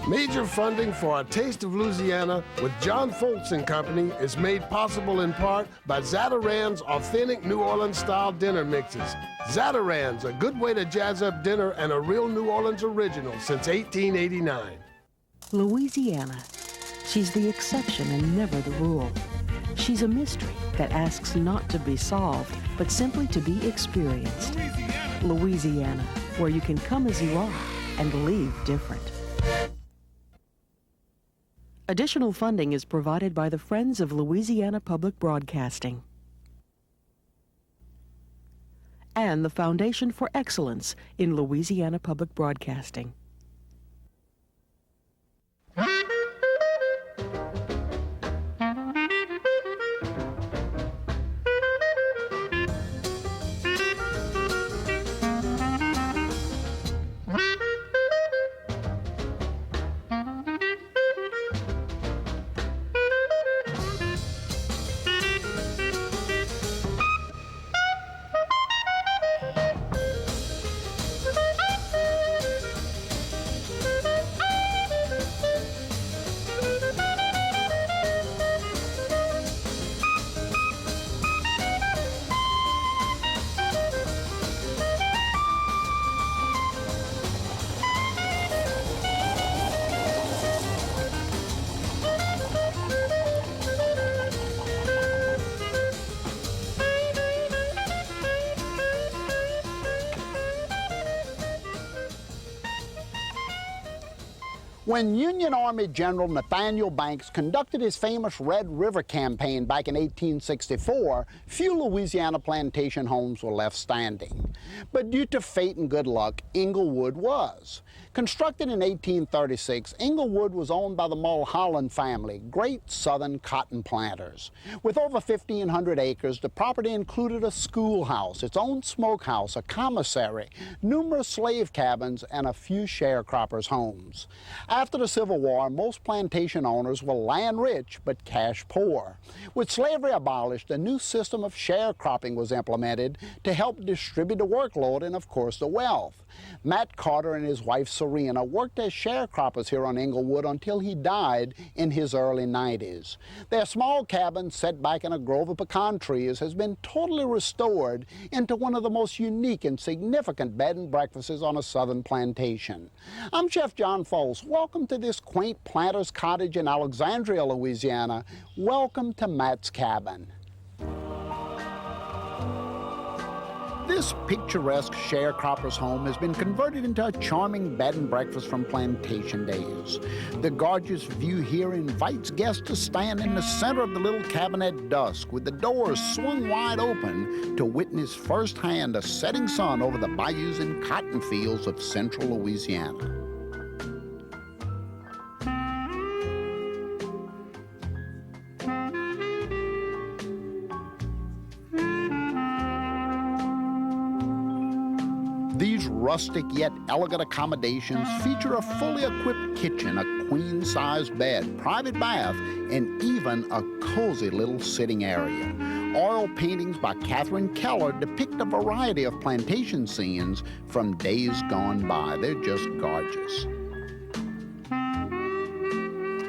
Major funding for A Taste of Louisiana with John Folse and Company is made possible in part by Zatarain's authentic New Orleans-style dinner mixes. Zatarain's, a good way to jazz up dinner and a real New Orleans original since 1889. Louisiana. She's the exception and never the rule. She's a mystery that asks not to be solved, but simply to be experienced. Louisiana, where you can come as you are and leave different. Additional funding is provided by the Friends of Louisiana Public Broadcasting and the Foundation for Excellence in Louisiana Public Broadcasting. When Union Army General Nathaniel Banks conducted his famous Red River campaign back in 1864, few Louisiana plantation homes were left standing. But due to fate and good luck, Inglewood was. Constructed in 1836, Inglewood was owned by the Mulholland family, great southern cotton planters. With over 1,500 acres, the property included a schoolhouse, its own smokehouse, a commissary, numerous slave cabins, and a few sharecroppers' homes. After the Civil War, most plantation owners were land rich but cash poor. With slavery abolished, a new system of sharecropping was implemented to help distribute the workload and, of course, the wealth. Matt Carter and his wife Serena worked as sharecroppers here on Inglewood until he died in his early 90s. Their small cabin set back in a grove of pecan trees has been totally restored into one of the most unique and significant bed and breakfasts on a southern plantation. I'm Chef John Folse. Welcome to this quaint planter's cottage in Alexandria, Louisiana. Welcome to Matt's cabin. This picturesque sharecropper's home has been converted into a charming bed and breakfast from plantation days. The gorgeous view here invites guests to stand in the center of the little cabin at dusk with the doors swung wide open to witness firsthand the setting sun over the bayous and cotton fields of Central Louisiana. These rustic yet elegant accommodations feature a fully equipped kitchen, a queen-size bed, private bath, and even a cozy little sitting area. Oil paintings by Catherine Keller depict a variety of plantation scenes from days gone by. They're just gorgeous.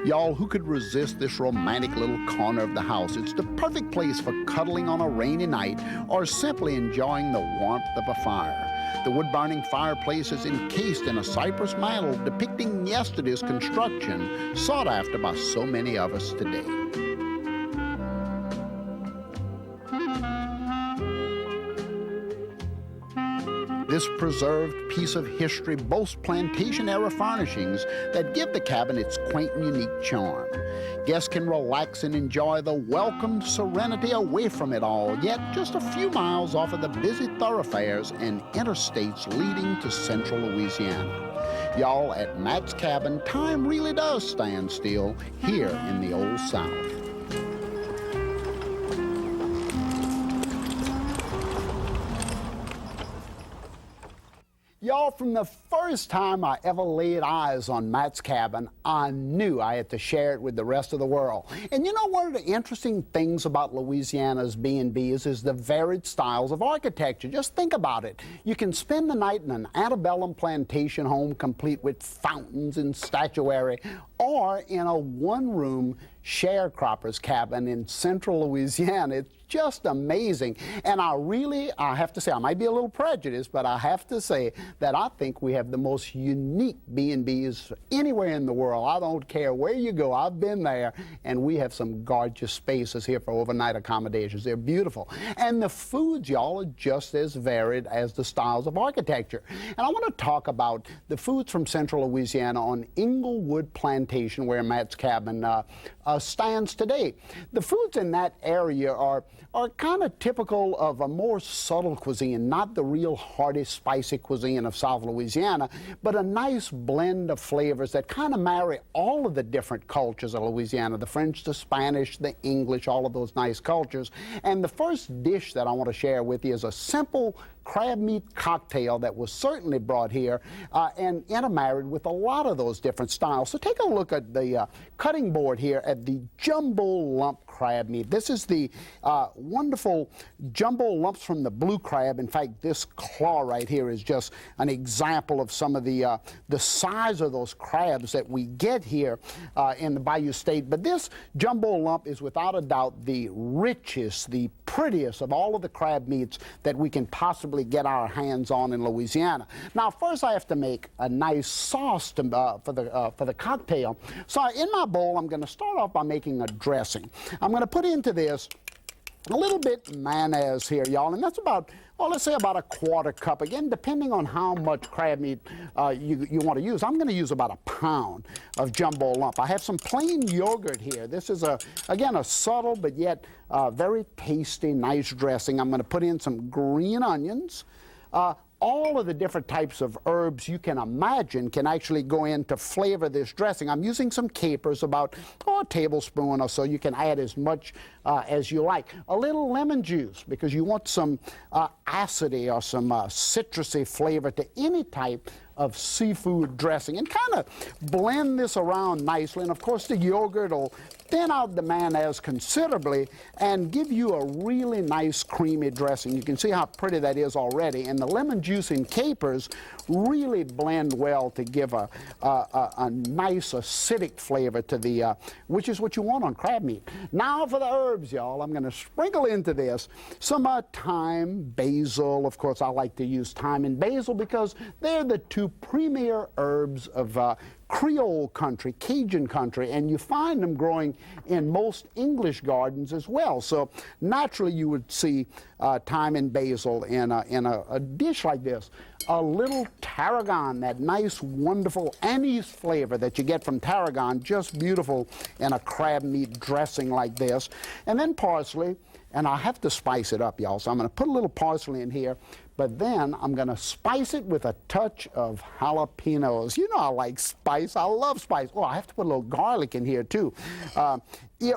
Y'all, who could resist this romantic little corner of the house? It's the perfect place for cuddling on a rainy night or simply enjoying the warmth of a fire. The wood-burning fireplace is encased in a cypress mantle depicting yesterday's construction, sought after by so many of us today. This preserved piece of history boasts plantation-era furnishings that give the cabin its quaint and unique charm. Guests can relax and enjoy the welcomed serenity away from it all, yet just a few miles off of the busy thoroughfares and interstates leading to Central Louisiana. Y'all, at Matt's cabin, time really does stand still here in the Old South. Y'all, from the first time I ever laid eyes on Matt's cabin, I knew I had to share it with the rest of the world. And you know, one of the interesting things about Louisiana's B&Bs is the varied styles of architecture. Just think about it. You can spend the night in an antebellum plantation home complete with fountains and statuary, or in a one-room sharecropper's cabin in Central Louisiana. It's just amazing. And I have to say, I might be a little prejudiced, but I have to say that I think we have the most unique B&Bs anywhere in the world. I don't care where you go. I've been there, and we have some gorgeous spaces here for overnight accommodations. They're beautiful. And the foods, y'all, are just as varied as the styles of architecture. And I want to talk about the foods from Central Louisiana on Inglewood Plantation, where Matt's cabin stands today. The foods in that area are kind of typical of a more subtle cuisine, not the real hearty, spicy cuisine of South Louisiana, but a nice blend of flavors that kind of marry all of the different cultures of Louisiana, the French, the Spanish, the English, all of those nice cultures. And the first dish that I want to share with you is a simple crab meat cocktail that was certainly brought here and intermarried with a lot of those different styles. So take a look at the cutting board here at the jumbo lump crab meat. This is the wonderful jumbo lumps from the blue crab. In fact, this claw right here is just an example of some of the size of those crabs that we get here in the Bayou State. But this jumbo lump is without a doubt the richest, the prettiest of all of the crab meats that we can possibly get our hands on in Louisiana. Now, first I have to make a nice sauce for the cocktail. So in my bowl, I'm going to start off by making a dressing. I'm going to put into this a little bit mayonnaise here, y'all, and that's about, well, let's say about a quarter cup. Again, depending on how much crab meat you want to use. I'm going to use about a pound of jumbo lump. I have some plain yogurt here. This is, again, a subtle but yet very tasty, nice dressing. I'm going to put in some green onions. All of the different types of herbs you can imagine can actually go in to flavor this dressing. I'm using some capers, about a tablespoon or so. You can add as much as you like. A little lemon juice, because you want some acidity or some citrusy flavor to any type of seafood dressing, and kind of blend this around nicely. And of course the yogurt will thin out the mayonnaise considerably and give you a really nice creamy dressing. You can see how pretty that is already, and the lemon juice and capers really blend well to give a nice acidic flavor to the which is what you want on crab meat. Now for the herbs, y'all. I'm going to sprinkle into this some thyme, basil. Of course, I like to use thyme and basil because they're the two premier herbs of Creole country, Cajun country, and you find them growing in most English gardens as well. So naturally you would see thyme and basil in a dish like this. A little tarragon, that nice, wonderful anise flavor that you get from tarragon, just beautiful in a crab meat dressing like this. And then parsley, and I have to spice it up, y'all, so I'm going to put a little parsley in here. But then I'm going to spice it with a touch of jalapenos. You know I like spice. I love spice. Oh, I have to put a little garlic in here, too.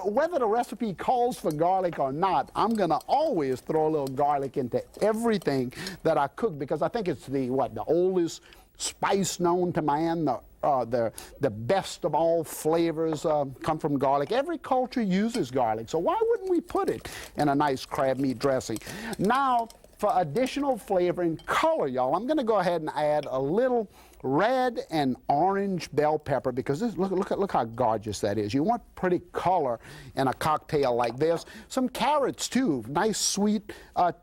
Whether the recipe calls for garlic or not, I'm going to always throw a little garlic into everything that I cook, because I think it's the oldest spice known to man. The best of all flavors come from garlic. Every culture uses garlic, so why wouldn't we put it in a nice crab meat dressing? Now, for additional flavor and color, y'all, I'm going to go ahead and add a little red and orange bell pepper, because this, look how gorgeous that is. You want pretty color in a cocktail like this. Some carrots, too. Nice, sweet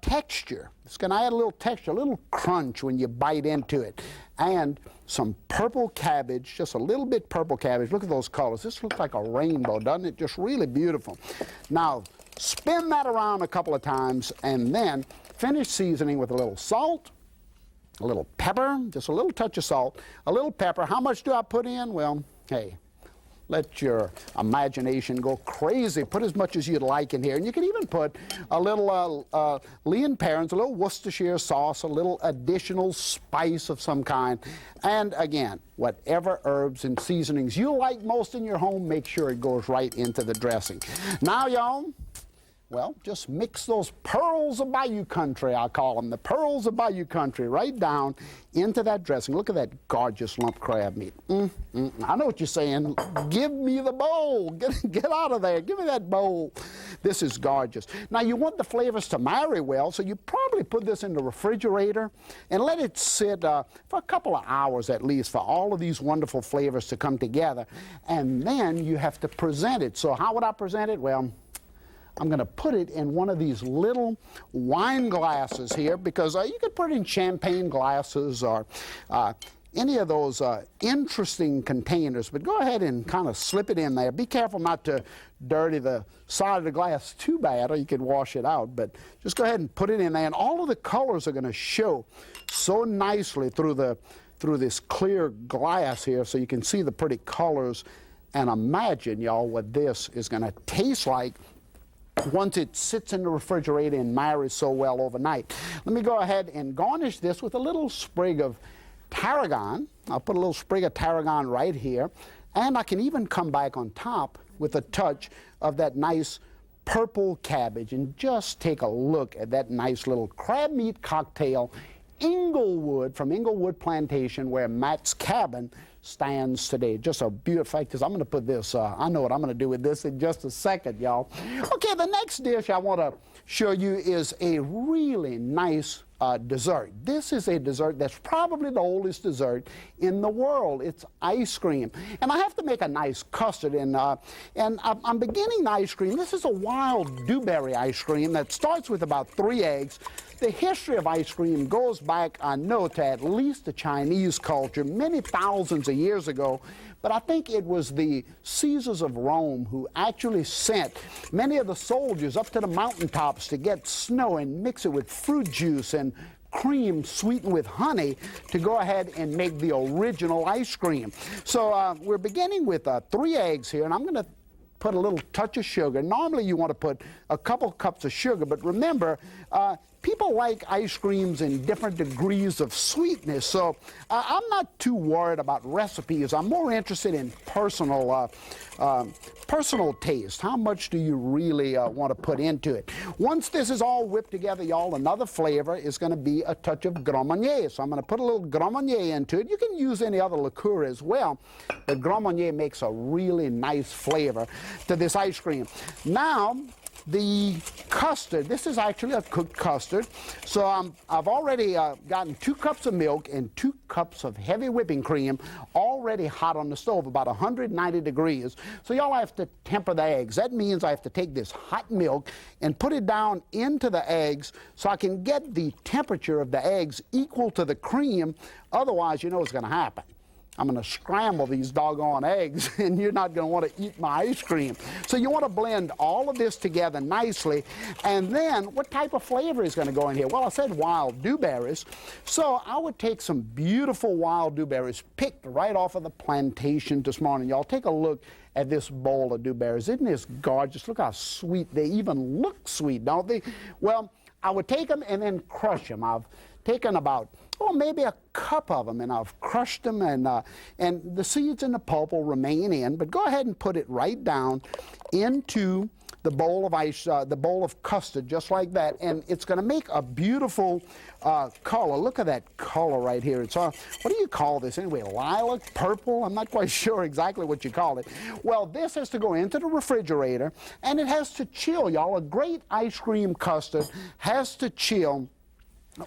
texture. It's going to add a little texture, a little crunch when you bite into it. And some purple cabbage, just a little bit purple cabbage. Look at those colors. This looks like a rainbow, doesn't it? Just really beautiful. Now, spin that around a couple of times, and then finish seasoning with a little salt, a little pepper, just a little touch of salt, a little pepper. How much do I put in? Well, hey, let your imagination go crazy. Put as much as you'd like in here. And you can even put a little Leon Perrins, a little Worcestershire sauce, a little additional spice of some kind. And again, whatever herbs and seasonings you like most in your home, make sure it goes right into the dressing. Now, y'all, Well, just mix those pearls of Bayou country, I call them, the pearls of Bayou country, right down into that dressing. Look at that gorgeous lump crab meat. I know what you're saying. Give me the bowl. Get out of there. Give me that bowl. This is gorgeous. Now, you want the flavors to marry well, so you probably put this in the refrigerator and let it sit for a couple of hours at least for all of these wonderful flavors to come together. And then you have to present it. So how would I present it? Well, I'm going to put it in one of these little wine glasses here, because you could put it in champagne glasses or any of those interesting containers. But go ahead and kind of slip it in there. Be careful not to dirty the side of the glass too bad, or you could wash it out. But just go ahead and put it in there. And all of the colors are going to show so nicely through this clear glass here, so you can see the pretty colors. And imagine, y'all, what this is going to taste like once it sits in the refrigerator and marries so well overnight. Let me go ahead and garnish this with a little sprig of tarragon. I'll put a little sprig of tarragon right here, and I can even come back on top with a touch of that nice purple cabbage. And just take a look at that nice little crab meat cocktail, Inglewood, from Inglewood Plantation, where Matt's cabin stands today. Just a beautiful fact is, I'm going to put this, I know what I'm going to do with this in just a second, y'all. Okay, the next dish I want to show you is a really nice dessert. This is a dessert that's probably the oldest dessert in the world. It's ice cream. And I have to make a nice custard, and I'm beginning the ice cream. This is a wild Dewberry ice cream that starts with about 3 eggs. The history of ice cream goes back, I know, to at least the Chinese culture many thousands of years ago. But I think it was the Caesars of Rome who actually sent many of the soldiers up to the mountaintops to get snow and mix it with fruit juice and cream sweetened with honey to go ahead and make the original ice cream. So we're beginning with 3 eggs here, and I'm going to put a little touch of sugar. Normally you want to put a couple cups of sugar, but remember, people like ice creams in different degrees of sweetness, so I'm not too worried about recipes. I'm more interested in personal taste. How much do you really want to put into it? Once this is all whipped together, y'all, another flavor is going to be a touch of Grand Marnier. So I'm going to put a little Grand Marnier into it. You can use any other liqueur as well, but Grand Marnier makes a really nice flavor to this ice cream. Now, the custard, this is actually a cooked custard. So I've already gotten 2 cups of milk and 2 cups of heavy whipping cream already hot on the stove, about 190 degrees. So y'all have to temper the eggs. That means I have to take this hot milk and put it down into the eggs so I can get the temperature of the eggs equal to the cream. Otherwise, you know what's going to happen. I'm going to scramble these doggone eggs, and you're not going to want to eat my ice cream. So you want to blend all of this together nicely. And then what type of flavor is going to go in here? Well, I said wild dewberries. So I would take some beautiful wild dewberries picked right off of the plantation this morning. Y'all take a look at this bowl of dewberries. Isn't this gorgeous? Look how sweet. They even look sweet, don't they? Well, I would take them and then crush them. I've taken about maybe a cup of them, and I've crushed them, and the seeds and the pulp will remain in. But go ahead and put it right down into the bowl of ice, the bowl of custard, just like that, and it's going to make a beautiful color. Look at that color right here. It's what do you call this anyway? Lilac, purple? I'm not quite sure exactly what you call it. Well, this has to go into the refrigerator, and it has to chill, y'all. A great ice cream custard has to chill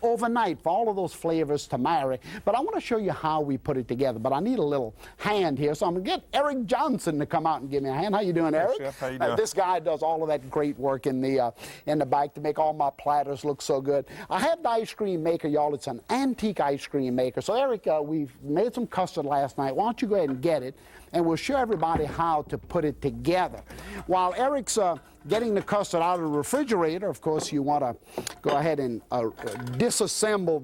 overnight for all of those flavors to marry. But I want to show you how we put it together. But I need a little hand here, so I'm going to get Eric Johnson to come out and give me a hand. How you doing, Eric? Hey, Chef, how you doing? This guy does all of that great work in the back to make all my platters look so good. I have the ice cream maker, y'all. It's an antique ice cream maker. So, Eric, we've made some custard last night. Why don't you go ahead and get it, and we'll show everybody how to put it together. While Eric's getting the custard out of the refrigerator, of course, you want to go ahead and disassemble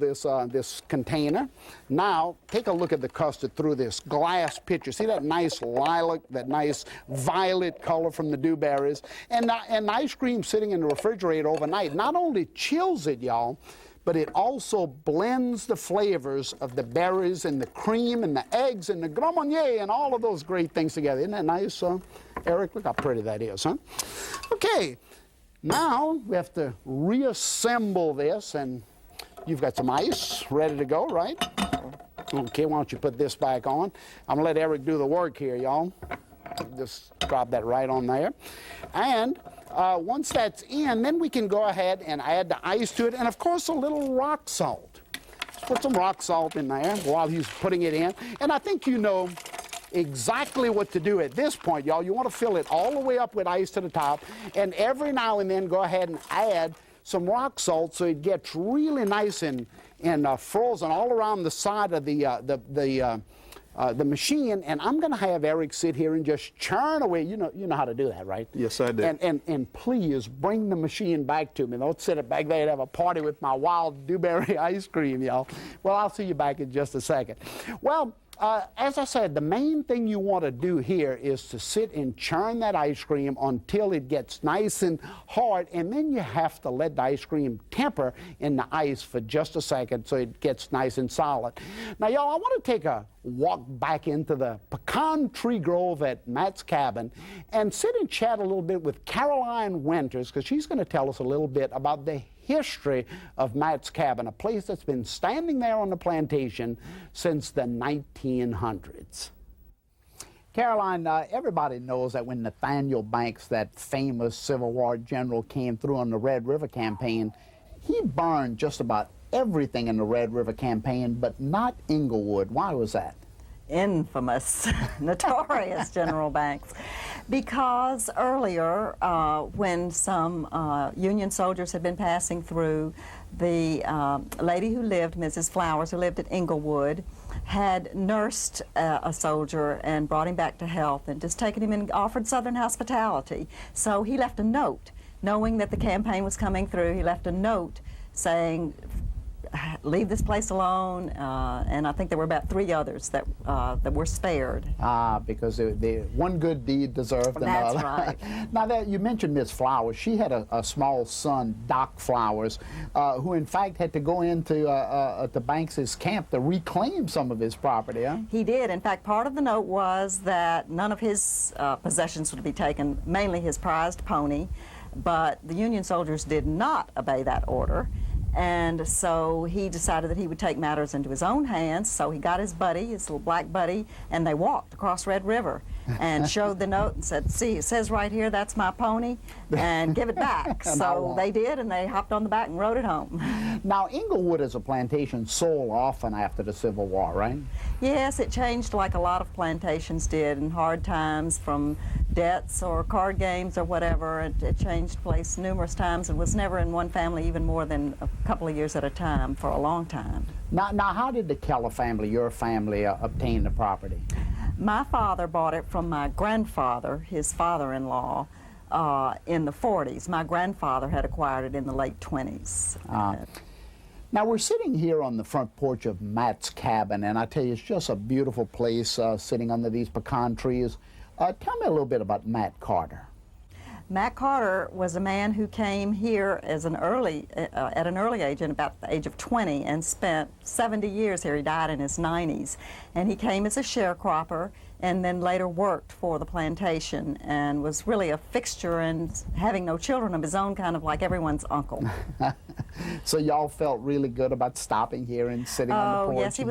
this container. Now, take a look at the custard through this glass pitcher. See that nice lilac, that nice violet color from the dewberries? And ice cream sitting in the refrigerator overnight not only chills it, y'all, but it also blends the flavors of the berries and the cream and the eggs and the Grand Marnier and all of those great things together. Isn't that nice, Eric? Look how pretty that is, huh? Okay. Now we have to reassemble this, and you've got some ice ready to go, right? Okay, why don't you put this back on? I'm gonna let Eric do the work here, y'all. Just drop that right on there. And once that's in, then we can go ahead and add the ice to it, and of course a little rock salt. Let's put some rock salt in there while he's putting it in. And I think you know exactly what to do at this point, y'all. You want to fill it all the way up with ice to the top, and every now and then go ahead and add some rock salt so it gets really nice and frozen all around the side of the machine. And I'm going to have Eric sit here and just churn away. You know how to do that, right? Yes, I do. And please bring the machine back to me. Don't sit it back there and have a party with my wild Dewberry ice cream, y'all. Well, I'll see you back in just a second. Well, as I said, the main thing you want to do here is to sit and churn that ice cream until it gets nice and hard, and then you have to let the ice cream temper in the ice for just a second so it gets nice and solid. Now, y'all, I want to take a walk back into the pecan tree grove at Matt's cabin and sit and chat a little bit with Caroline Winters, because she's going to tell us a little bit about the history of Matt's cabin, a place that's been standing there on the plantation since the 1900s. Caroline, everybody knows that when Nathaniel Banks, that famous Civil War general, came through on the Red River campaign, he burned just about everything in the Red River campaign, but not Inglewood. Why was that? Infamous, notorious General Banks, because earlier when some Union soldiers had been passing through, the lady who lived, Mrs. Flowers, who lived at Inglewood, had nursed a soldier and brought him back to health and just taken him and offered Southern hospitality. So he left a note, knowing that the campaign was coming through. He left a note saying, leave this place alone, and I think there were about 3 others that were spared. Because the one good deed deserved another. That's right. Now, that you mentioned Miss Flowers. She had a small son, Doc Flowers, who in fact had to go into the Banks's camp to reclaim some of his property, huh? He did. In fact, part of the note was that none of his possessions would be taken, mainly his prized pony, but the Union soldiers did not obey that order. And so he decided that he would take matters into his own hands. So he got his buddy, his little black buddy, and they walked across Red River and showed the note and said, see, it says right here, that's my pony, and give it back. So they did, and they hopped on the back and rode it home. Now, Inglewood as a plantation sold often after the Civil War, right? Yes, it changed like a lot of plantations did in hard times, from debts or card games or whatever. It changed place numerous times and was never in one family even more than a couple of years at a time for a long time. Now how did the Keller family, your family, obtain the property? My father bought it from my grandfather, his father-in-law, in the 40s. My grandfather had acquired it in the late 20s. Now, we're sitting here on the front porch of Matt's cabin, and I tell you, it's just a beautiful place sitting under these pecan trees. Tell me a little bit about Matt Carter. Matt Carter was a man who came here as at an early age, in about the age of 20, and spent 70 years here. He died in his 90s. And he came as a sharecropper and then later worked for the plantation and was really a fixture, and having no children of his own, kind of like everyone's uncle. So y'all felt really good about stopping here and sitting on the porch? Oh, yes, he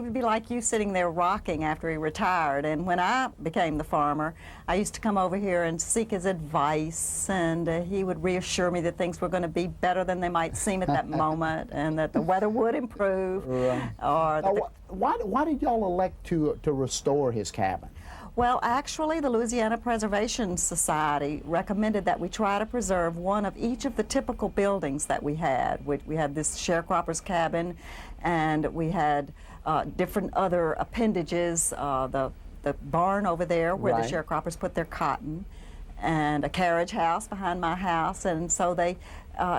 would be like you, sitting there rocking after he retired. And when I became the farmer, I used to come over here and seek his advice, and he would reassure me that things were going to be better than they might seem at that moment, and that the weather would improve. Right. Why did y'all elect to restore his cabin? Well, actually, the Louisiana Preservation Society recommended that we try to preserve one of each of the typical buildings that we had. We had this sharecropper's cabin, and we had different other appendages, the barn over there where the sharecroppers put their cotton, and a carriage house behind my house, and so they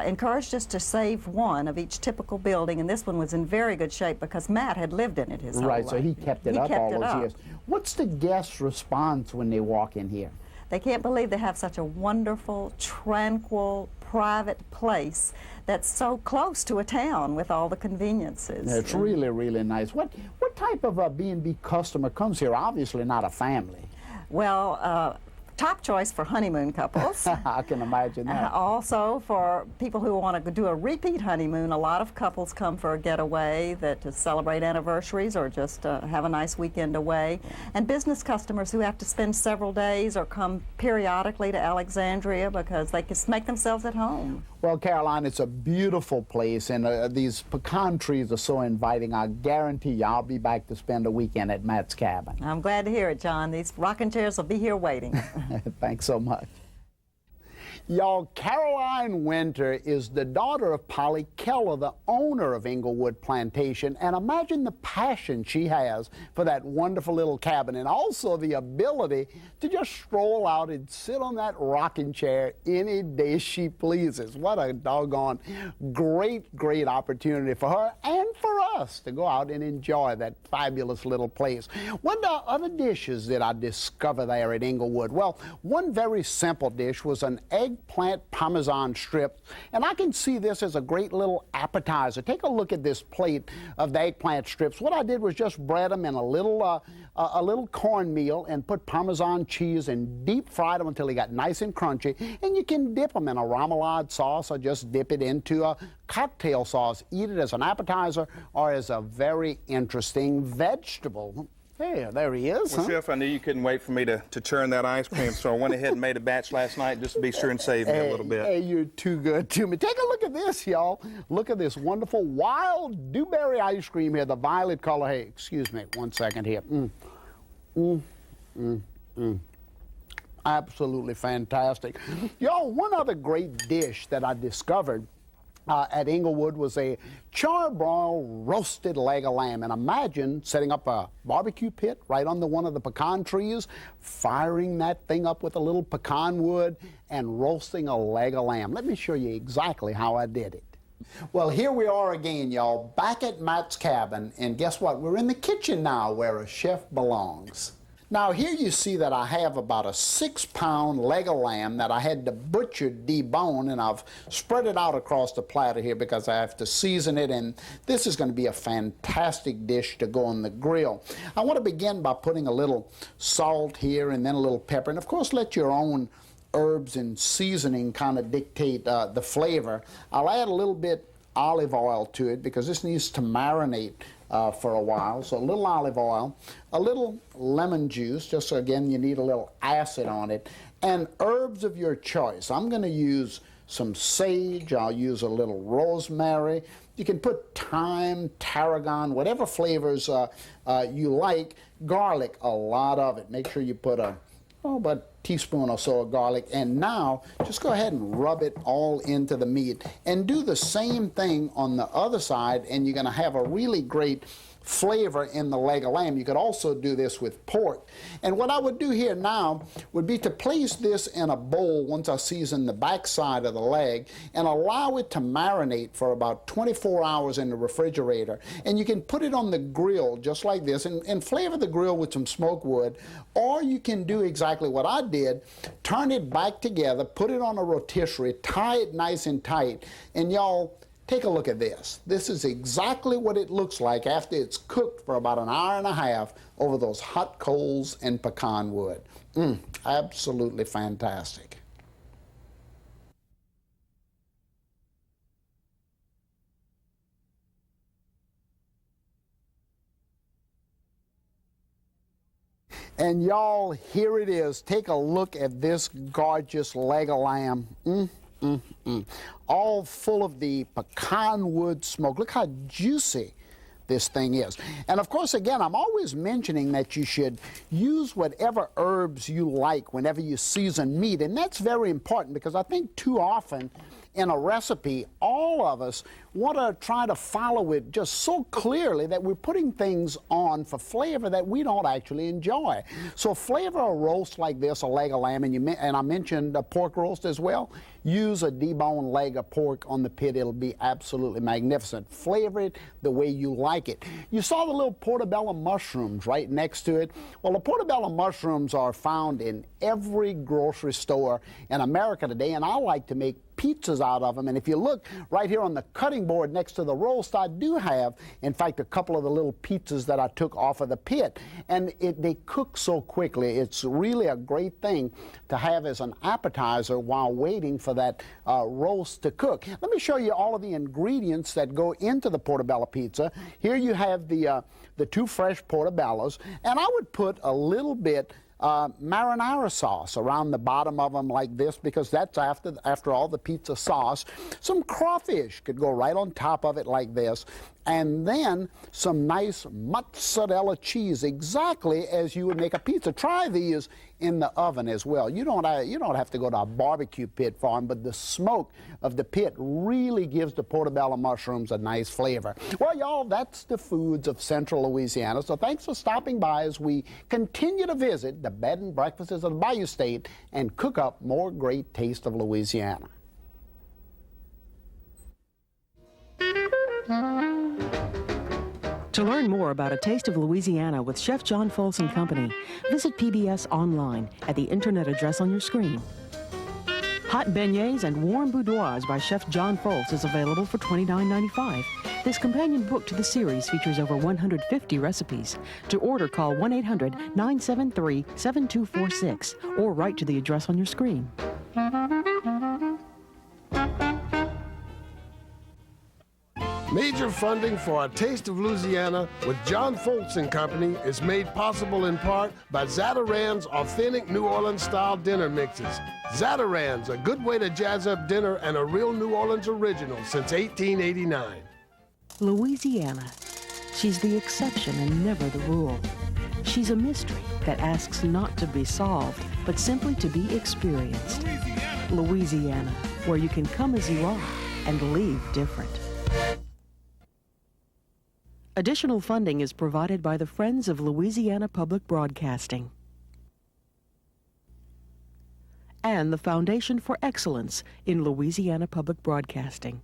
encouraged us to save one of each typical building, and this one was in very good shape because Matt had lived in it his whole life. Right, so he kept it up all those years. What's the guest response when they walk in here? They can't believe they have such a wonderful, tranquil, private place that's so close to a town with all the conveniences. It's really, really nice. What type of B&B customer comes here? Obviously not a family. Well, top choice for honeymoon couples. I can imagine that. Also, for people who want to do a repeat honeymoon, a lot of couples come for a getaway to celebrate anniversaries or just have a nice weekend away. And business customers who have to spend several days or come periodically to Alexandria because they can make themselves at home. Well, Caroline, it's a beautiful place, and these pecan trees are so inviting. I guarantee you I'll be back to spend a weekend at Matt's cabin. I'm glad to hear it, John. These rocking chairs will be here waiting. Thanks so much. Y'all, Caroline Winter is the daughter of Polly Keller, the owner of Inglewood Plantation, and imagine the passion she has for that wonderful little cabin, and also the ability to just stroll out and sit on that rocking chair any day she pleases. What a doggone great opportunity for her and for us to go out and enjoy that fabulous little place. What other dishes did I discover there at Inglewood? Well, one very simple dish was an eggplant Parmesan strip, and I can see this as a great little appetizer. Take a look at this plate of the eggplant strips. What I did was just bread them in a little cornmeal and put Parmesan cheese and deep fried them until they got nice and crunchy. And you can dip them in a remoulade sauce or just dip it into a cocktail sauce. Eat it as an appetizer or as a very interesting vegetable. Hey, there he is. Well, Chef, I knew you couldn't wait for me to churn that ice cream, so I went ahead and made a batch last night just to be sure and save me a little bit. Hey, you're too good to me. Take a look at this, y'all. Look at this wonderful wild Dewberry ice cream here, the violet color. Hey, excuse me, 1 second here. Absolutely fantastic. Y'all, one other great dish that I discovered at Inglewood was a char-broiled roasted leg of lamb. And imagine setting up a barbecue pit right under one of the pecan trees, firing that thing up with a little pecan wood, and roasting a leg of lamb. Let me show you exactly how I did it. Well, here we are again, y'all, back at Matt's cabin. And guess what? We're in the kitchen now where a chef belongs. Now, here you see that I have about a 6-pound leg of lamb that I had to butcher, debone, and I've spread it out across the platter here because I have to season it, and this is going to be a fantastic dish to go on the grill. I want to begin by putting a little salt here and then a little pepper, and of course let your own herbs and seasoning kind of dictate the flavor. I'll add a little bit olive oil to it because this needs to marinate for a while. So a little olive oil, a little lemon juice, just so again you need a little acid on it, and herbs of your choice. I'm going to use some sage, I'll use a little rosemary. You can put thyme, tarragon, whatever flavors you like. Garlic, a lot of it. Make sure you put about a teaspoon or so of garlic, and now just go ahead and rub it all into the meat and do the same thing on the other side, and you're going to have a really great flavor in the leg of lamb. You could also do this with pork. And what I would do here now would be to place this in a bowl once I season the back side of the leg and allow it to marinate for about 24 hours in the refrigerator. And you can put it on the grill just like this and flavor the grill with some smoke wood, or you can do exactly what I did, turn it back together, put it on a rotisserie, tie it nice and tight, and y'all, take a look at this. This is exactly what it looks like after it's cooked for about an hour and a half over those hot coals and pecan wood. Absolutely fantastic. And y'all, here it is. Take a look at this gorgeous leg of lamb. All full of the pecan wood smoke. Look how juicy this thing is. And of course, again, I'm always mentioning that you should use whatever herbs you like whenever you season meat. And that's very important because I think too often in a recipe, all of us want to try to follow it just so clearly that we're putting things on for flavor that we don't actually enjoy. So flavor a roast like this, a leg of lamb, and I mentioned a pork roast as well. Use a deboned leg of pork on the pit. It'll be absolutely magnificent. Flavor it the way you like it. You saw the little portobello mushrooms right next to it. Well, the portobello mushrooms are found in every grocery store in America today, and I like to make pizzas out of them. And if you look right here on the cutting board next to the roast, I do have, in fact, a couple of the little pizzas that I took off of the pit. And they cook so quickly. It's really a great thing to have as an appetizer while waiting for that roast to cook. Let me show you all of the ingredients that go into the portobello pizza. Here you have the 2 fresh portobellos, and I would put a little bit marinara sauce around the bottom of them like this, because that's after all the pizza sauce. Some crawfish could go right on top of it like this, and then some nice mozzarella cheese, exactly as you would make a pizza. Try these in the oven as well. You don't have to go to a barbecue pit for them, but the smoke of the pit really gives the portobello mushrooms a nice flavor. Well, y'all, that's the foods of Central Louisiana. So thanks for stopping by as we continue to visit the bed and breakfasts of the Bayou State and cook up more great Taste of Louisiana. To learn more about A Taste of Louisiana with Chef John Folse and Company, visit PBS online at the internet address on your screen. Hot beignets and warm boudoirs by Chef John Folse is available for $29.95. This companion book to the series features over 150 recipes. To order, call 1-800-973-7246 or write to the address on your screen. Major funding for A Taste of Louisiana with John Folse and Company is made possible in part by Zatarain's authentic New Orleans-style dinner mixes. Zatarain's, a good way to jazz up dinner and a real New Orleans original since 1889. Louisiana. She's the exception and never the rule. She's a mystery that asks not to be solved, but simply to be experienced. Louisiana, where you can come as you are and leave different. Additional funding is provided by the Friends of Louisiana Public Broadcasting and the Foundation for Excellence in Louisiana Public Broadcasting.